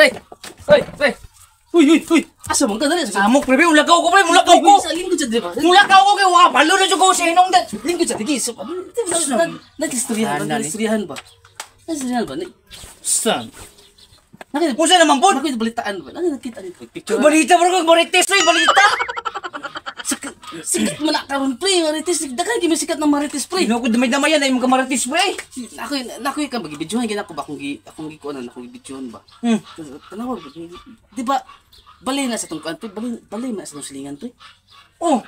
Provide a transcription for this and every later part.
Pre. Pre. Uy. Asa man ka dali? Samok pre, ulagaw ko pre, mulagaw ko. Lingkod sa diba? Mulagaw ko kay wa balo na jud ko sa inong dat. Lingkod sa digi. Nag-istoryahan ba? Saan? Kusa naman po. Balitaan ba? Nakita ni picture. Balita bro, marites pre, balita. Sikat man karon pre, marites. Daghan gyud sikat ng marites pre. Ino ko damay-damay yan ay mga marites pre. Ako ka magibidyohan gid ako ba akong gikuan akong gibidyohan ba. Tanaw di ba balay na sa tong kuan pre, balay na sa tong silingan pre. Oh,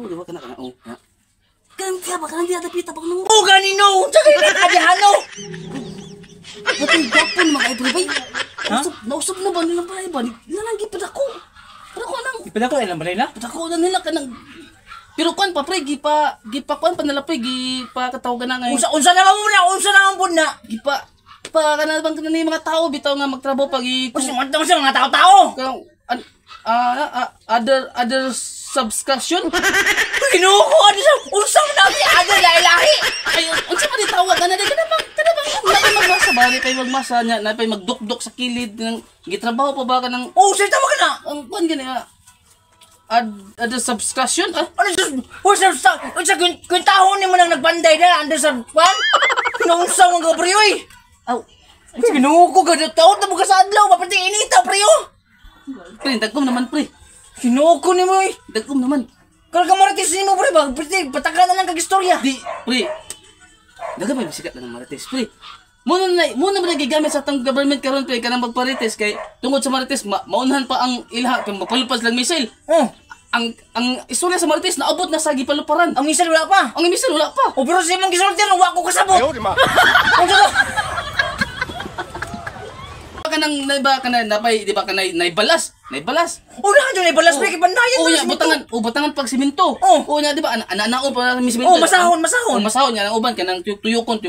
di ba kana oh. Kan kaya ba kan di ada pita ba nang. oh ganino, tsaka kadihano. Pati gapon mga pre bay. Nausap na ba nila pa ba? Nalanggi pa ako. Pero ko nang Ipala ko ilang balay na? patako na nila kanang. Pero kuan pa pre gipa kuan pa nila pre gipa katawagan na ngay. Unsa naman po na? Gipa kana bang kanang mga tao bitaw nga magtrabaho pag Unsa mga tao-tao? other subscription. Kinuko ano sa unsang nabi ada lahi-lahi. Ay unsa pa ditawag ana di kana bang magmasa bali kay magmasa nya na pay magdukdok sa kilid ng gitrabaho pa ba ka ng Oh, say tama ka na. ang kuan gani other subscription Unsa kwentahon ni mo nang nagbanday na under sa kwan? Unsa mga pre oy? aw Kinuko ka taon na mo ka sa adlaw, mapati inita pre oh. pre dagkom naman pre Kinuko ni mo eh. dagkom naman Karga marites ni mo pre ba? Patakan na lang kag istorya. di pre daga may bisikat lang ng marites pre muna ba nagigamit sa tang government karon pre kanang magparites kay tungod sa marites maunahan pa ang ilha kay mapalupas lang missile. Oh, Ang istorya sa marites naabot na sa gipaluparan. ang misal wala pa. Ang missile wala pa. O pero sa imong gisulti wa ko kasabot. Unsa to? Kanang napay di ba kanay naibalas. Una ka dyan, balas pre, kibandayan Oh, mo ya sa butangan pag simento. Oh. Oh, na di ba anao pa mi simento. Oh, masahon. Oh, masahon yan ang uban kanang tuyokon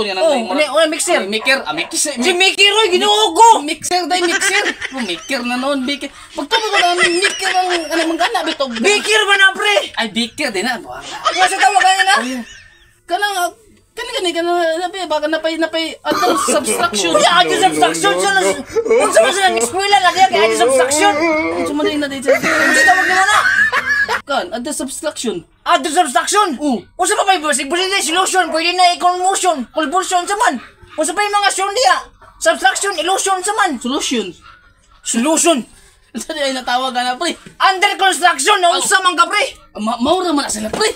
yan Oh, ang mixer. mixer. Si Mickey Roy, ginuugo. Mixer. Oh, mixer na noon, biker. Pagtubo ko na mixer ang mangana bitaw. Bikir ba na pre? Ay, biker din na. Nga sa tawagan na. Kanang baka napay other subtraction. Kuya, adi subtraction siya. Unsa ba siya eskwela na diya kay adi subtraction? Sumaling na dito. Unsa tawag mo na? Kan, other subtraction. Adi subtraction. Unsa pa ba ibig solution, pwede na convolution, convolution sa man. Unsa pa yung mga syon diya? Subtraction, illusion sa man. Solution. Solution. Sa ay natawag na pre. Under construction, unsa man ka pre? Maura man na sila pre.